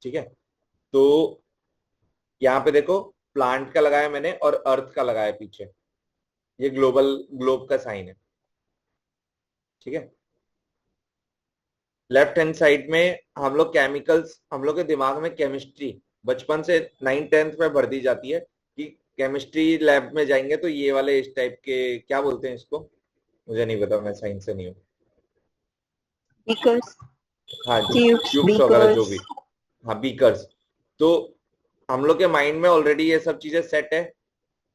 ठीक है, तो यहाँ पे देखो प्लांट का लगाया मैंने और अर्थ का लगाया पीछे, ये ग्लोब का साइन है। ठीक है, लेफ्ट हैंड साइड में हम लोग केमिकल्स, हम लोग के दिमाग में केमिस्ट्री बचपन से 9th-10th में भर दी जाती है कि केमिस्ट्री लैब में जाएंगे तो ये वाले इस टाइप के, क्या बोलते हैं इसको, मुझे नहीं पता, मैं साइंस से नहीं हूँ। बीकर्स, हाँ जी, ट्यूब्स, ट्यूब्स वगैरह जो भी, बीकर्स। हाँ बीकर्स। तो हम लोग के माइंड में ऑलरेडी ये सब चीजें सेट है,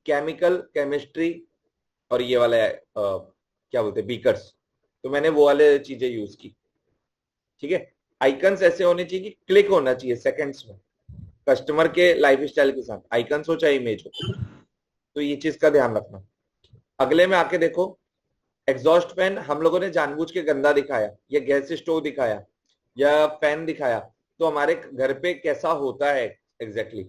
केमिकल, केमिस्ट्री, और ये वाले क्या बोलते हैं, बीकर्स। तो मैंने वो वाले चीजें यूज की। ठीक है, आइकन्स ऐसे होने चाहिए कि क्लिक होना चाहिए सेकंड्स में, कस्टमर के लाइफ स्टाइल के साथ, आइकन्स हो चाहे इमेज हो। तो ये चीज का ध्यान रखना। अगले में आके देखो, एग्जॉस्ट फैन हम लोगों ने जानबूझ के गंदा दिखाया, या गैस स्टोव दिखाया, या फैन दिखाया, तो हमारे घर पे कैसा होता है एग्जैक्टली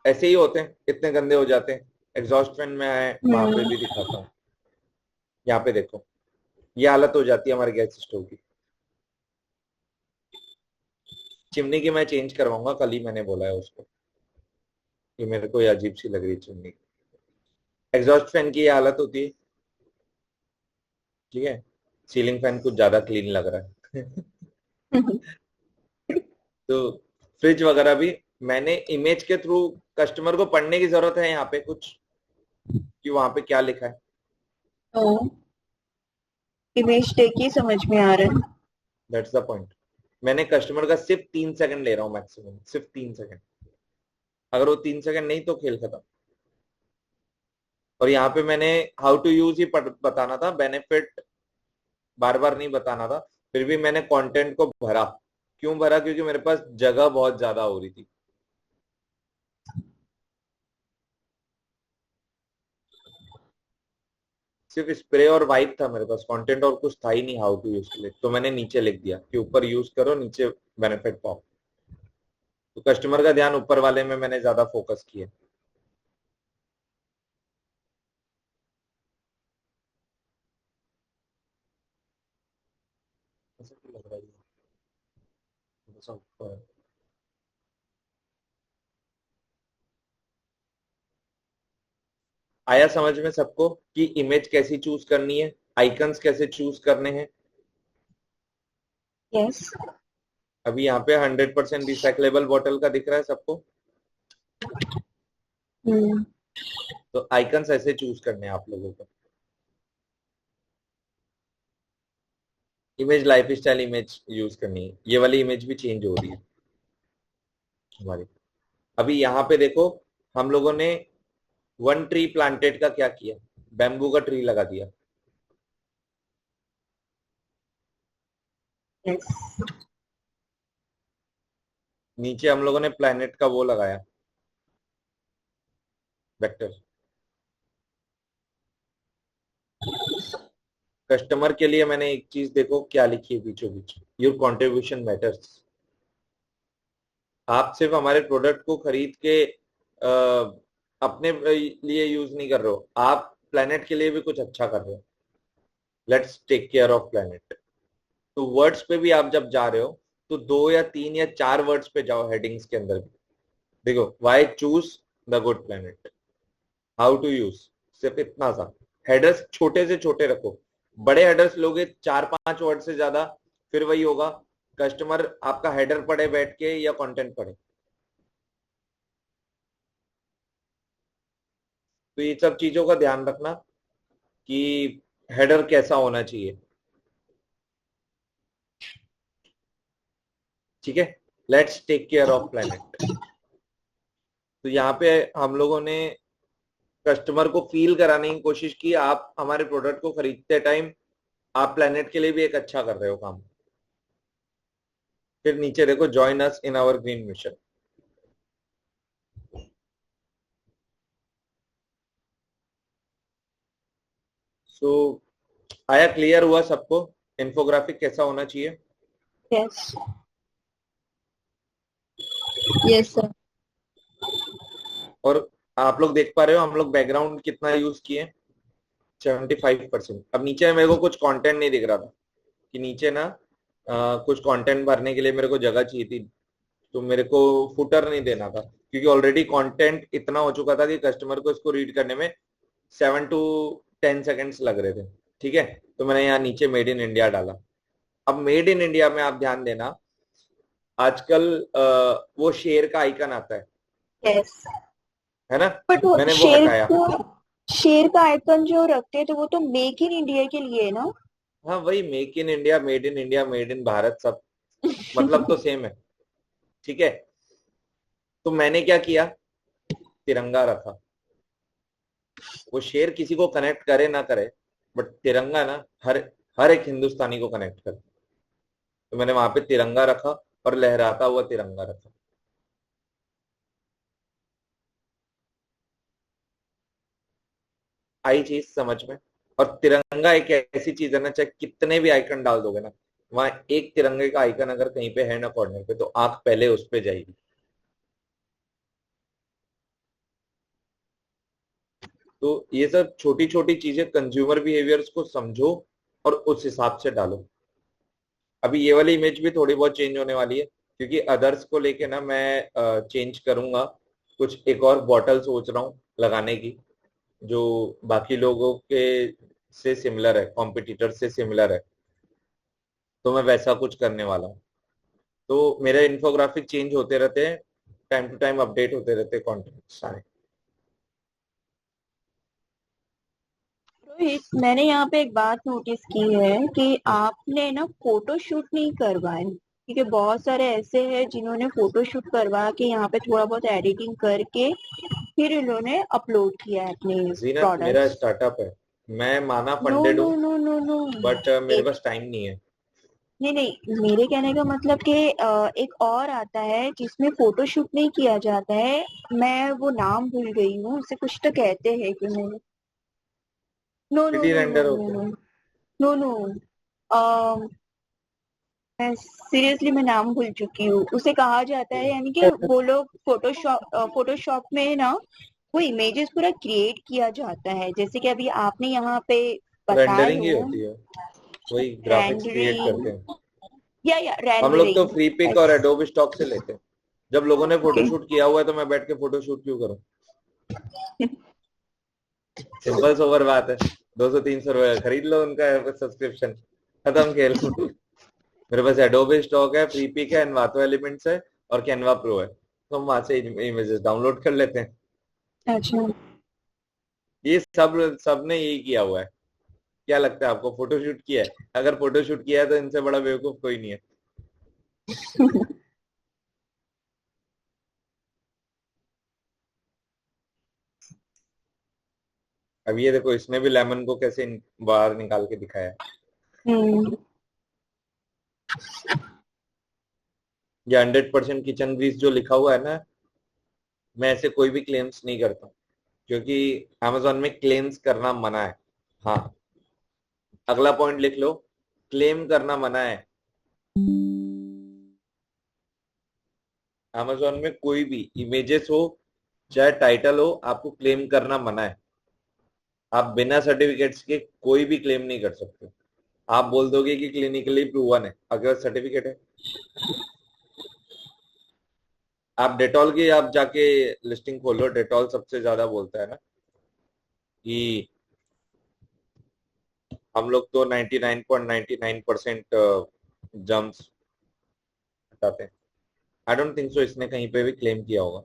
ऐसे ही होते हैं, इतने गंदे हो जाते हैं। एग्जॉस्ट फैन में आए वहां पे भी दिखाता हूँ, यहाँ पे देखो ये हालत हो जाती है हमारे गैस स्टोव की। चिमनी की मैं चेंज करवाऊंगा, कल ही मैंने बोला है उसको, कि मेरे को ये अजीब सी लग रही है चिमनी। एग्जॉस्ट फैन की ये हालत होती है। ठीक है, सीलिंग फैन कुछ ज्यादा क्लीन लग रहा है। तो फ्रिज वगैरह भी मैंने इमेज के थ्रू, कस्टमर को पढ़ने की जरूरत है यहाँ पे कुछ, कि वहां पे क्या लिखा है। तो इमेज देख के समझ में आ रहा है। That's the point. मैंने कस्टमर का सिर्फ 3 सेकंड ले रहा हूँ मैक्सिमम, सिर्फ 3 सेकंड। अगर वो 3 सेकंड नहीं तो खेल खत्म। और यहाँ पे मैंने हाउ टू यूज ही बताना था, बेनिफिट बार बार नहीं बताना था। फिर भी मैंने कंटेंट को भरा। क्यों भरा? क्योंकि मेरे पास जगह बहुत ज्यादा हो रही थी। सिर्फ स्प्रे और वाइप था मेरे पास, कंटेंट और कुछ था ही नहीं हाउ टू यूज के लिए। तो मैंने नीचे लिख दिया कि ऊपर यूज करो, नीचे बेनिफिट पाओ। तो कस्टमर का ध्यान ऊपर वाले में मैंने ज्यादा फोकस किया। ऐसा क्यों लग रहा है ये? थोड़ा सा ऊपर। आया समझ में सबको कि इमेज कैसी चूज करनी है, आइकन्स कैसे चूज करने हैं? यस। अभी यहाँ पे 100% रिसाइकलेबल बॉटल का दिख रहा है सबको। तो आइकन्स ऐसे चूज करने हैं आप लोगों को। Image life style image use करनी है। ये वाली इमेज भी चेंज हो रही है हमारी। अभी यहाँ पे देखो, हम लोगों ने वन ट्री प्लांटेड का क्या किया, बैम्बू का ट्री लगा दिया। यस। नीचे हम लोगों ने प्लैनेट का वो लगाया, वेक्टर। कस्टमर के लिए मैंने एक चीज देखो क्या लिखी है बीचों बीच, योर कॉन्ट्रीब्यूशन मैटर्स। आप सिर्फ हमारे प्रोडक्ट को खरीद के अपने लिए यूज नहीं कर रहे हो, आप प्लेनेट के लिए भी कुछ अच्छा कर रहे हो। Let's take care of planet. तो वर्ड्स पे भी आप जब जा रहे हो तो 2 या 3 या 4 वर्ड्स पे जाओ हेडिंग्स के अंदर भी। देखो, why choose the good planet, how to use, सिर्फ इतना सा। हेडर्स छोटे से छोटे रखो। बड़े हेडर्स लोगे 4-5 वर्ड से ज्यादा, फिर वही होगा, कस्टमर आपका हेडर पढ़े बैठ के या कंटेंट पढ़े। तो ये सब चीजों का ध्यान रखना कि हेडर कैसा होना चाहिए। ठीक है, let's take care of planet. तो यहाँ पे हम लोगों ने कस्टमर को फील कराने की कोशिश की, आप हमारे प्रोडक्ट को खरीदते टाइम आप प्लेनेट के लिए भी एक अच्छा कर रहे हो काम। फिर नीचे देखो, join us in our green mission. So आया, क्लियर हुआ सबको इन्फोग्राफिक कैसा होना चाहिए? यस। Yes sir. और आप लोग देख पा रहे हो हम लोग बैकग्राउंड कितना यूज किए? 75%। अब नीचे मेरे को कुछ कंटेंट नहीं दिख रहा था, कि नीचे ना कुछ कंटेंट भरने के लिए मेरे को जगह चाहिए थी। तो मेरे को फुटर नहीं देना था, क्योंकि ऑलरेडी कंटेंट इतना हो चुका था कि कस्टमर को इसको रीड करने में 7 to 10 सेकेंड्स लग रहे थे। ठीक है, तो मैंने यहाँ नीचे मेड इन इंडिया डाला। अब मेड इन इंडिया में आप ध्यान देना, आजकल वो शेर का आइकन आता यस, है ना, बट वो मैंने वो हटाया। शेर का आइकन जो रखते हैं तो वो तो मेक इन इंडिया के लिए है ना। हाँ वही, make in India, made in India, made in Bharat, सब मतलब तो सेम है। ठीक है, तो मैंने क्या किया, तिरंगा रखा। वो शेर किसी को कनेक्ट करे ना करे, बट तिरंगा ना हर हर एक हिंदुस्तानी को कनेक्ट करे। तो मैंने वहां पे तिरंगा रखा और लहराता हुआ तिरंगा रखा। आई चीज समझ में। और तिरंगा एक ऐसी चीज है ना, चाहे कितने भी आइकन डाल दोगे ना, वहां एक तिरंगे का आइकन अगर कहीं पे है ना कॉर्नर पे, तो आंख पहले उस पे जाएगी। तो ये सब छोटी छोटी चीजें, कंज्यूमर बिहेवियर्स को समझो और उस हिसाब से डालो। अभी ये वाली इमेज भी थोड़ी बहुत चेंज होने वाली है, क्योंकि अदर्स को लेके ना मैं चेंज करूंगा। कुछ एक और बॉटल सोच रहा हूँ लगाने की, जो बाकी लोगों के से सिमिलर है, कॉम्पिटिटर से सिमिलर है। तो मैं वैसा कुछ करने वाला हूँ। तो मेरे इन्फोग्राफिक चेंज होते रहते हैं, टाइम टू टाइम अपडेट होते रहते हैं कॉन्टेंट सारे। रोहित, मैंने यहाँ पे एक बात नोटिस की है कि आपने ना फोटो शूट नहीं करवाए। ठीक है, बहुत सारे ऐसे हैं जिन्होंने फोटो शूट करवा के यहाँ पे थोड़ा बहुत एडिटिंग करके फिर इन्होंने अपलोड किया है अपने जीनत मेरा प्रोडक्ट्स। स्टार्टअप है, मैं माना नो फंडेड नो हूँ, नो नो नो, बट मेरे एक, पास टाइम नहीं है। नहीं नहीं, मेरे कहने का मतलब कि एक और आता है जिसमें फोटो शूट नहीं किया जाता है। मैं वो नाम भूल गई हूँ, उसे कुछ तो कहते हैं कि नहीं। No no city no no render no होते हैं। नो नो नो, मैं सीरियसली मैं नाम भूल चुकी हूँ। उसे कहा जाता है, यानी कि वो लोग फोटोशॉप में ना वो इमेजेस पूरा क्रिएट किया जाता है, जैसे कि अभी आपने यहाँ पे बताया रेंडरिंग ही हो। होती है, वही ग्राफिक्स क्रिएट करते रेंडरिंग, हैं। या हम लोग तो रेंडरिंग। फ्री पिक और एडोबी स्टॉक से लेते हैं। जब लोगों ने ओके। फोटोशूट किया हुआ है तो मैं बैठ के फोटोशूट क्यों करूं। सिंपल सोवर बात है, 200-300 रुपए खरीद लो उनका सब्सक्रिप्शन, खत्म खेल। मेरे पास एडोबे स्टॉक है, फ्री पिक है, एनवातो एलिमेंट्स है और कैनवा प्रो है, तो हम वहां से इमेजेस डाउनलोड कर लेते हैं। अच्छा। ये सब सबने यही किया हुआ है। क्या लगता है आपको, फोटोशूट किया है? अगर फोटोशूट किया है तो इनसे बड़ा बेवकूफ कोई नहीं है। अब ये देखो, इसने भी लेमन को कैसे बाहर निकाल के दिखाया है। हम्म। ये 100% किचन ग्रीस जो लिखा हुआ है ना, मैं ऐसे कोई भी क्लेम्स नहीं करता, क्योंकि अमेजोन में क्लेम्स करना मना है। हाँ, अगला पॉइंट लिख लो, क्लेम करना मना है। अमेजोन में कोई भी इमेजेस हो चाहे टाइटल हो, आपको क्लेम करना मना है। आप बिना सर्टिफिकेट्स के कोई भी क्लेम नहीं कर सकते। आप बोल दोगे कि क्लिनिकली प्रूवन है, अगर सर्टिफिकेट है। आप डेटॉल की आप जाके लिस्टिंग खोलो, डेटॉल सबसे ज्यादा बोलता है ना कि हम लोग तो 99.99% जम्स हटाते हैं। आई डोंट थिंक सो इसने कहीं पे भी क्लेम किया होगा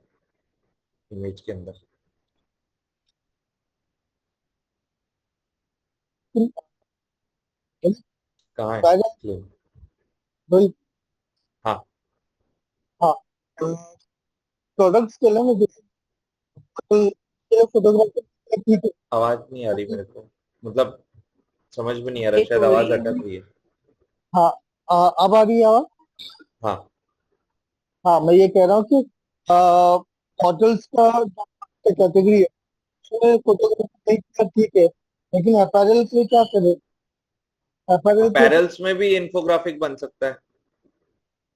इमेज के अंदर। कहाँ है राजा क्लेम? भाई। हाँ, हाँ, प्रोडक्ट्स के लिए मुझे फोटोग्राफी ठीक है। आवाज नहीं आ रही मेरे को, मतलब समझ में नहीं आ रहा, ये शायद आवाज थोड़ी। अटक रही है। हाँ, अब आ रही है आवाज। हाँ, हाँ, मैं ये कह रहा हूँ कि होटल्स का कैटेगरी है, उसमें फोटोग्राफी नहीं किया ठीक है, लेकिन अपैरल पे क्या करें? अपैरल पे तो अपैरल्स में भी इन्फोग्राफिक बन सकता है।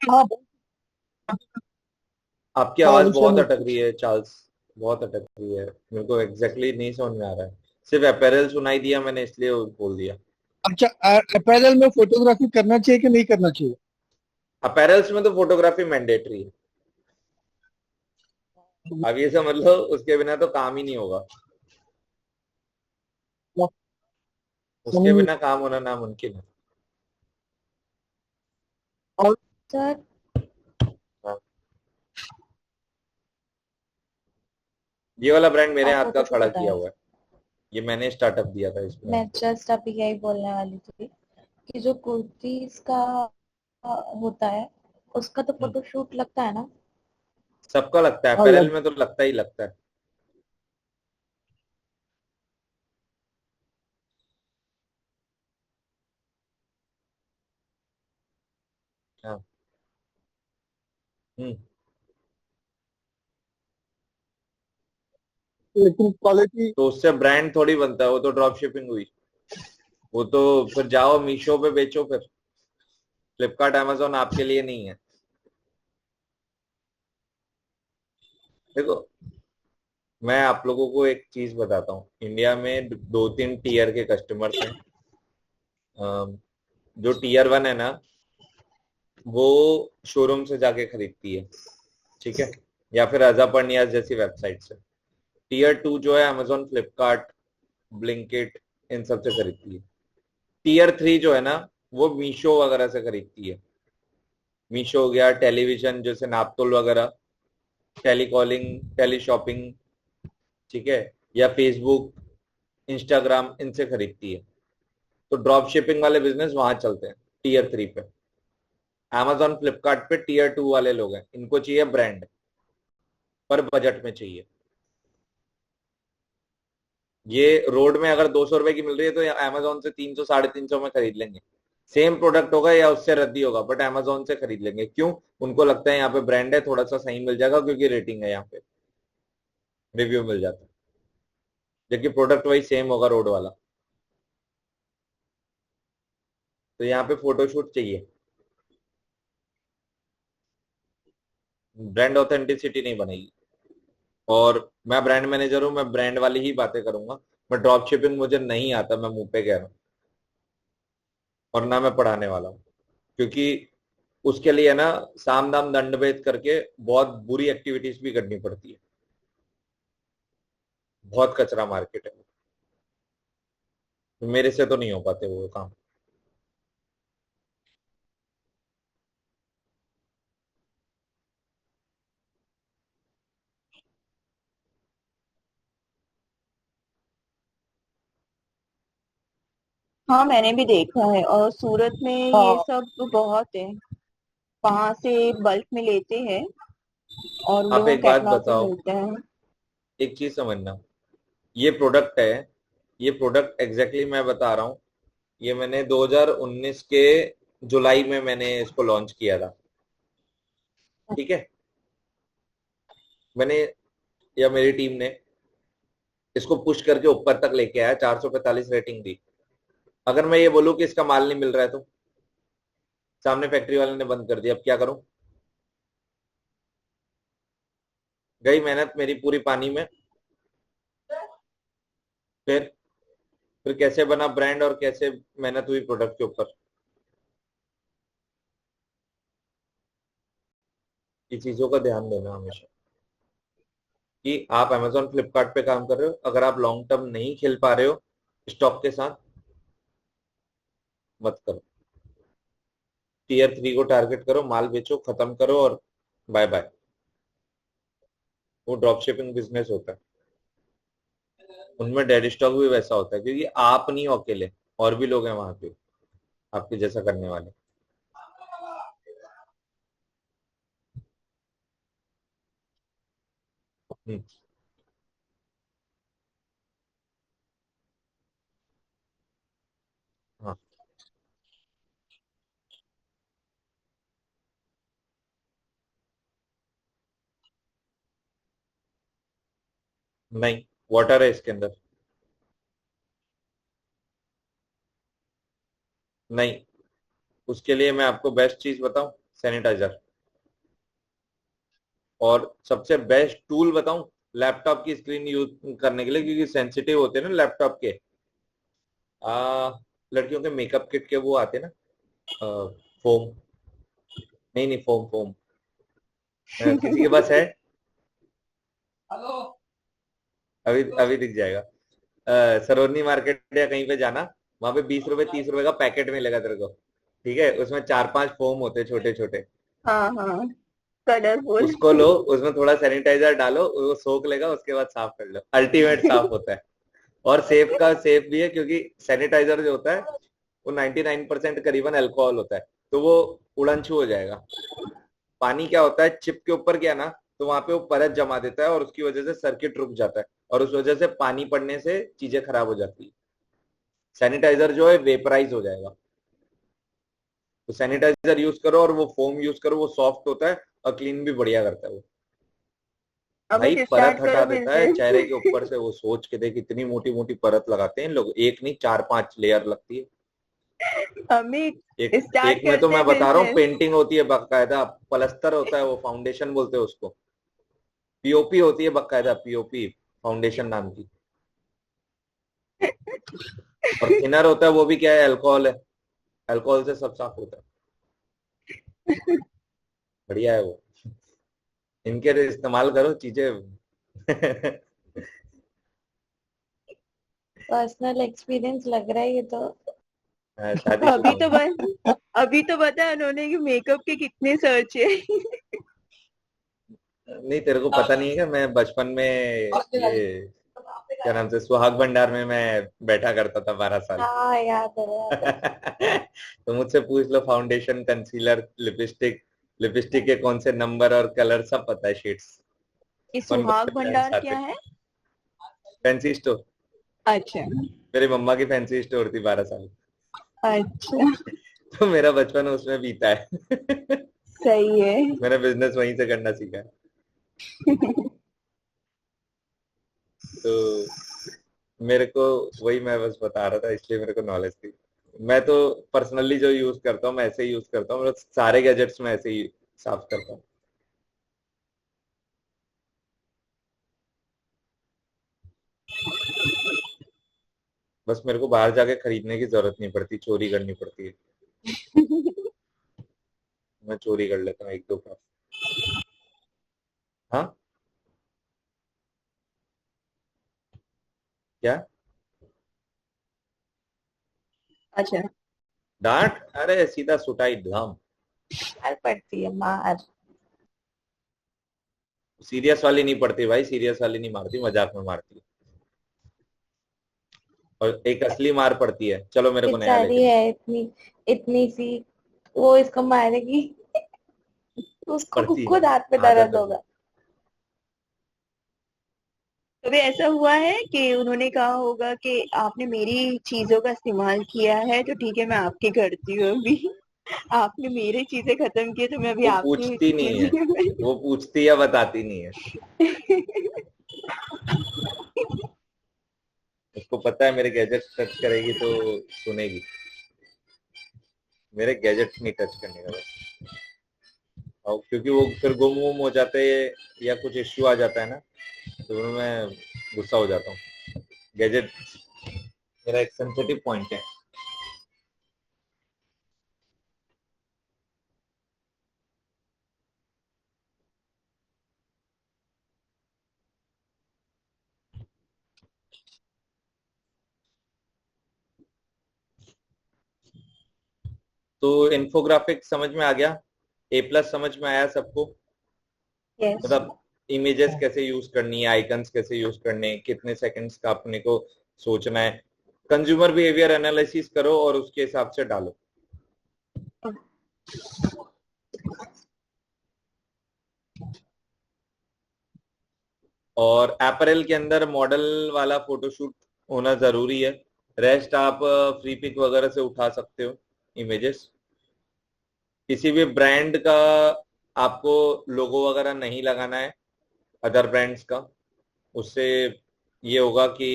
हाँ, आपकी हाँ आवाज विषय बहुत में। अटक रही है चार्ल्स, बहुत अटक रही है, मेरे को एग्जैक्टली exactly नहीं समझ में आ रहा है। सिर्फ अपैरल सुनाई दिया मैंने, इसलिए वो बोल दिया। अच्छा, अपैरल में फोटोग्राफी करना चाहिए कि नहीं करना चाहिए? अपैरल्स में तो फोटोग्राफी मैंडेटरी है। अब ये समझ लो उसके बिना तो काम ही नहीं होगा, उसके मनी। बिना काम होना नामुमकिन है। और सर हाँ। ये वाला ब्रांड मेरे और हाथ का फोटोशूट खड़ा किया बताया। हुआ है, ये मैंने स्टार्टअप दिया था इस मैं ब्रांड को। जस्ट अभी यही बोलने वाली थी कि जो कुर्तीज का होता है उसका तो हम्म, फोटोशूट लगता है ना। सबका लगता है, हाँ अपैरल लग में तो लगता ही लगता है। हाँ। हम्म। लेकिन क्वालिटी। तो उससे ब्रांड थोड़ी बनता है, वो तो ड्रॉप शिपिंग हुई। वो तो फिर जाओ मीशो पे बेचो, फिर फ्लिपकार्ट अमेजोन आपके लिए नहीं है। देखो, मैं आप लोगों को एक चीज बताता हूँ, इंडिया में दो तीन टीयर के कस्टमर्स हैं। जो टीयर वन है ना, वो शोरूम से जाके खरीदती है, ठीक है, या फिर अजापनियाज जैसी वेबसाइट से। टीयर टू जो है अमेजोन, फ्लिपकार्ट, ब्लिंकिट, इन सब से खरीदती है। टीयर थ्री जो है ना, वो मीशो वगैरह से खरीदती है। मीशो हो गया, टेलीविजन जैसे नापतोल वगैरह, टेलीकॉलिंग, टेली शॉपिंग, ठीक है, या फेसबुक, इंस्टाग्राम, इनसे खरीदती है। तो ड्रॉप शिपिंग वाले बिजनेस वहां चलते हैं टीयर थ्री पे। अमेजोन फ्लिपकार्ट पे टीयर टू वाले लोग हैं, इनको चाहिए ब्रांड, पर बजट में चाहिए। ये रोड में अगर 200 रुपए की मिल रही है तो अमेजोन से 300 350 में खरीद लेंगे। सेम प्रोडक्ट होगा या उससे रद्दी होगा, बट अमेजोन से खरीद लेंगे। क्यों? उनको लगता है यहाँ पे ब्रांड है, थोड़ा सा सही मिल जाएगा, क्योंकि रेटिंग है यहाँ पे, रिव्यू मिल जाता है। जबकि प्रोडक्ट वही सेम होगा रोड वाला। तो यहाँ पे फोटोशूट चाहिए, ब्रांड ऑथेंटिसिटी नहीं बनेगी। और मैं ब्रांड मैनेजर हूं, मैं ब्रांड वाली ही बातें करूंगा। मैं ड्रॉप शिपिंग मुझे नहीं आता, मैं मुंह पे कह रहा हूँ। और ना मैं पढ़ाने वाला हूँ, क्योंकि उसके लिए ना साम दाम दंड भेद करके बहुत बुरी एक्टिविटीज भी करनी पड़ती है। बहुत कचरा मार्केट है, तो मेरे से तो नहीं हो पाते वो काम। हाँ मैंने भी देखा है और सूरत में ये हाँ सब तो बहुत है। वहां से बल्क में लेते हैं और उन आप लोगों एक को बात कैटलॉग में बताओ, मिलता है। एक चीज समझना, ये प्रोडक्ट है, ये प्रोडक्ट एग्जैक्टली मैं बता रहा हूँ, ये मैंने 2019 के जुलाई में मैंने इसको लॉन्च किया था, ठीक है। मैंने, या मेरी टीम ने इसको पुश करके ऊपर तक लेके आया, 445 रेटिंग दी। अगर मैं ये बोलूं कि इसका माल नहीं मिल रहा है, तो सामने फैक्ट्री वाले ने बंद कर दिया, अब क्या करूं? गई मेहनत मेरी पूरी पानी में। फिर फिर कैसे बना ब्रांड और कैसे मेहनत हुई प्रोडक्ट के ऊपर, ये चीजों का ध्यान देना हमेशा। कि आप Amazon फ्लिपकार्ट पे काम कर रहे हो, अगर आप लॉन्ग टर्म नहीं खेल पा रहे हो स्टॉक के साथ, मत करो। टीयर थ्री को टारगेट करो, माल बेचो, खत्म करो, और बाय बाय। वो ड्रॉप शिपिंग बिजनेस होता है, उनमें डेड स्टॉक भी वैसा होता है, क्योंकि आप नहीं हो अकेले, और भी लोग हैं वहां पे आपके जैसा करने वाले। हम्म, हाँ। नहीं, वाटर है इसके अंदर। नहीं, उसके लिए मैं आपको बेस्ट चीज बताऊं, सैनिटाइजर। और सबसे बेस्ट टूल बताऊं, लैपटॉप की स्क्रीन यूज करने के लिए, क्योंकि सेंसिटिव होते हैं ना लैपटॉप के। लड़कियों के मेकअप किट के वो आते हैं ना, फोम, नहीं नहीं, फोम फोम, किसी के पास है? अभी अभी दिख जाएगा। सरोजनी मार्केट या कहीं पे जाना, वहां पे 20 रुपए 30 रुपए का पैकेट मिलेगा तेरे को, ठीक है, उसमें 4-5 फोम होते हैं छोटे छोटे। हाँ हाँ, कलरफुल। उसको लो, उसमें थोड़ा सैनिटाइजर डालो, वो सोख लेगा, उसके बाद साफ कर लो, अल्टीमेट साफ होता है। और सेफ का सेफ भी है, क्योंकि सैनिटाइजर जो होता है वो 99% करीबन अल्कोहल होता है, तो वो उड़नछू हो जाएगा। पानी क्या होता है, चिप के ऊपर गया ना तो वहां पे वो परत जमा देता है, और उसकी वजह से सर्किट रुक जाता है, और उस वजह से पानी पड़ने से चीजें खराब हो जाती है। सैनिटाइजर जो है वेपराइज हो जाएगा। तो सैनिटाइजर यूज करो, और वो फोम यूज करो, वो सॉफ्ट होता है और क्लीन भी बढ़िया करता है वो। अभी भाई से परत स्टार्ट हटा करो फिर देता है से। चेहरे के ऊपर से, वो सोच के देख इतनी मोटी मोटी परत लगाते हैं लोग, एक नहीं 4-5 लेयर लगती है। अमित, एक स्टार्ट एक में तो करते हैं मैं फिर बता रहा से। हूँ पेंटिंग होती है बकायदा, पलस्तर होता है, वो फाउंडेशन बोलते हैं उसको, पीओपी होती है बकायदा, पीओपी फाउंडेशन नाम की। और थिनर होता है, वो भी क्या है, अल्कोहल है, अल्कोहल से सब साफ होता है। बढ़िया है वो, इनके इस्तेमाल करो चीजें। पर्सनल एक्सपीरियंस लग रहा है ये तो। शादीशुदा अभी तो हूँ। बस, अभी तो बता उन्होंने कि मेकअप के कितने सर्च है। नहीं, तेरे को पता नहीं है क्या, मैं बचपन में ये क्या नाम से सुहाग भंडार में मैं बैठा करता था 12 साल। हाँ याद है याद है। तो मुझसे पूछ लो, फाउंडेशन, कंसीलर, लिपस्टिक, लिपस्टिक के कौन से नंबर और कलर सब पता है, शेड्स। ये कौन कौन सुहाग से ब्रांड्स भंडार आते क्या हैं। है? फैंसी स्टोर, अच्छा। मेरी मम्मा की फैंसी स्टोर थी 12 साल। अच्छा, तो मेरा बचपन उसमें बीता है। सही है। मैंने बिजनेस वहीं से करना सीखा है। तो मेरे को वही मैं बस बता रहा था, इसलिए मेरे को नॉलेज थी। मैं तो पर्सनली जो यूज करता हूँ मैं ऐसे ही यूज करता हूँ, मतलब सारे गैजेट्स में ऐसे ही साफ करता हूँ। बस मेरे को बाहर जाके खरीदने की जरूरत नहीं पड़ती, चोरी करनी पड़ती है। मैं चोरी कर लेता हूँ एक दो का। हाँ, क्या? अच्छा। डांट? अरे सीधा सुटाई धाम। मार पड़ती है मार। सीरियस वाली नहीं पड़ती भाई, सीरियस वाली नहीं मारती, मजाक में मारती है। और एक असली मार पड़ती है, चलो मेरे को नया बेचारी लेके दो। है इतनी इतनी सी, वो इसको मारेगी, उसको पड़ती खुद नहीं, हाथ पे आदत दर्द है। होगा। कभी ऐसा हुआ है कि उन्होंने कहा होगा कि आपने मेरी चीजों का इस्तेमाल किया है तो ठीक है मैं आपकी करती हूँ अभी, आपने मेरी चीजें खत्म की तो मैं अभी वो आपकी पूछती नहीं है, चीजें। वो पूछती या बताती नहीं है। उसको पता है मेरे गैजेट टच करेगी तो सुनेगी। मेरे गैजेट नहीं टच करने का बस। और क्योंकि वो फिर गुम वुम हो जाते हैं या कुछ इश्यू आ जाता है ना, तो मैं गुस्सा हो जाता हूँ। गैजेट मेरा एक सेंसिटिव पॉइंट है। तो इन्फोग्राफिक समझ में आ गया, A+ समझ में आया सबको, यस। मतलब इमेजेस कैसे यूज करनी है, आइकन्स कैसे यूज करने हैं, कितने सेकंड्स का अपने को सोचना है, कंज्यूमर बिहेवियर एनालिसिस करो और उसके हिसाब से डालो। और एपरेल के अंदर मॉडल वाला फोटोशूट होना जरूरी है। रेस्ट आप फ्री पिक वगैरह से उठा सकते हो इमेजेस। किसी भी ब्रांड का आपको लोगो वगैरह नहीं लगाना है, अदर ब्रांड्स का, उससे ये होगा कि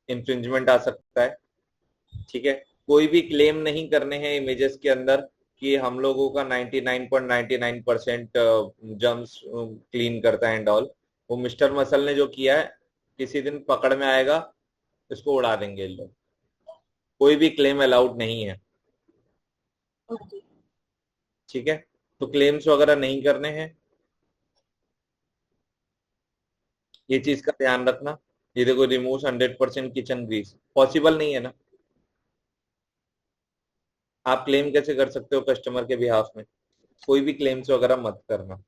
इंफ्रिंजमेंट आ सकता है। ठीक है, कोई भी क्लेम नहीं करने हैं इमेजेस के अंदर कि हम लोगों का 99.99% जम्स क्लीन करता है एंड ऑल। वो मिस्टर मसल ने जो किया है, किसी दिन पकड़ में आएगा, इसको उड़ा देंगे लोग। कोई भी क्लेम अलाउड नहीं है, ठीक है, तो क्लेम्स वगैरह नहीं करने हैं। ये चीज का ध्यान रखना। ये देखो, रिमूव 100% किचन ग्रीस, पॉसिबल नहीं है ना। आप क्लेम कैसे कर सकते हो कस्टमर के बिहाफ में? कोई भी क्लेम्स वगैरह मत करना।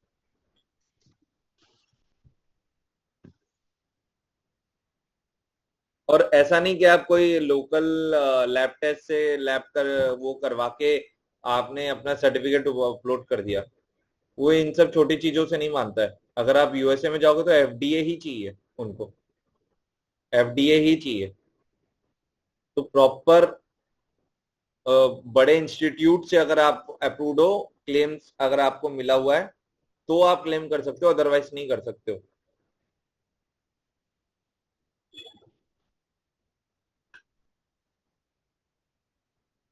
और ऐसा नहीं कि आप कोई लोकल लैब टेस्ट से लैब कर वो करवा के आपने अपना सर्टिफिकेट अपलोड कर दिया। वो इन सब छोटी चीजों से नहीं मानता है। अगर आप यूएसए में जाओगे तो एफडीए ही चाहिए उनको, एफडीए ही चाहिए। तो प्रॉपर बड़े इंस्टीट्यूट से अगर आप अप्रूव्ड हो, क्लेम्स अगर आपको मिला हुआ है, तो आप क्लेम कर सकते हो, अदरवाइज नहीं कर सकते हो।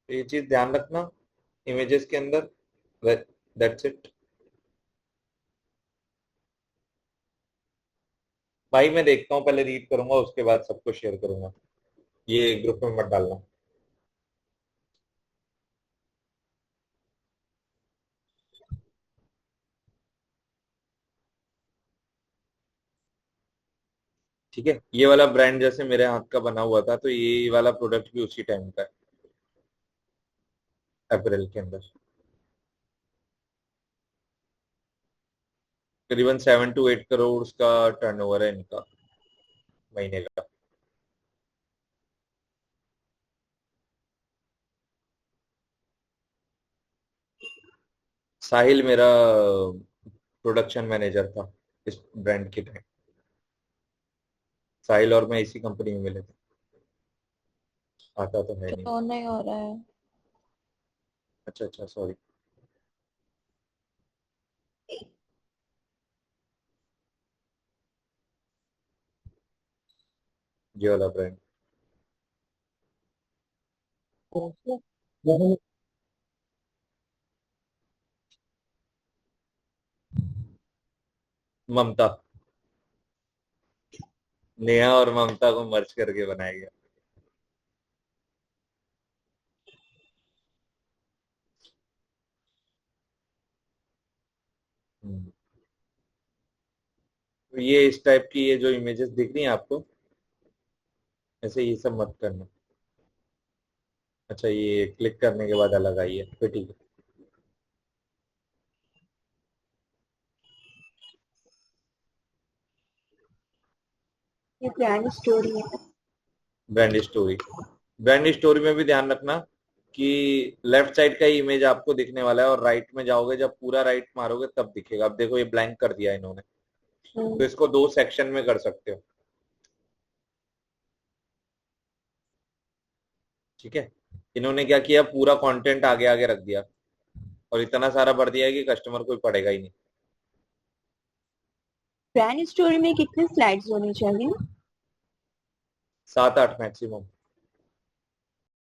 तो ये चीज ध्यान रखना इमेजेस के अंदर। That's it. भाई मैं देखता हूँ, पहले रीड करूंगा उसके बाद सबको शेयर करूंगा, ये ग्रुप में मत डालना। ठीक है, ये वाला ब्रांड जैसे मेरे हाथ का बना हुआ था, तो ये वाला प्रोडक्ट भी उसी टाइम का है, अप्रैल के अंदर। करीबन 7 to 8 करोड़ का टर्नओवर है इनका महीने का। साहिल मेरा प्रोडक्शन मैनेजर था इस ब्रांड के टाइम। साहिल और मैं इसी कंपनी में मिले थे। आता तो है नहीं। क्यों नहीं हो रहा है? अच्छा अच्छा, सॉरी। ये वाला ब्रांड जैसे ममता, नेहा और ममता को मर्ज करके बनाया गया। हम्म। तो ये इस टाइप की ये जो इमेजेस दिख रही हैं आपको, ऐसे ये सब मत करना। अच्छा, ये क्लिक करने के बाद अलग आई है, फिर ठीक है। ये ब्रांड स्टोरी है। ब्रांड स्टोरी, ब्रांड स्टोरी में भी ध्यान रखना कि लेफ्ट साइड का ही इमेज आपको दिखने वाला है, और राइट में जाओगे जब पूरा राइट मारोगे तब दिखेगा। अब देखो ये ब्लैंक कर दिया इन्होंने, तो इसको 2 सेक्शन में कर सकते हो। ठीक है, इन्होंने क्या किया, पूरा कंटेंट आगे आगे रख दिया और इतना सारा भर दिया है कि कस्टमर कोई पढ़ेगा ही नहीं। ब्रांड स्टोरी में कितने स्लाइड्स होनी चाहिए? 7-8 मैक्सिमम।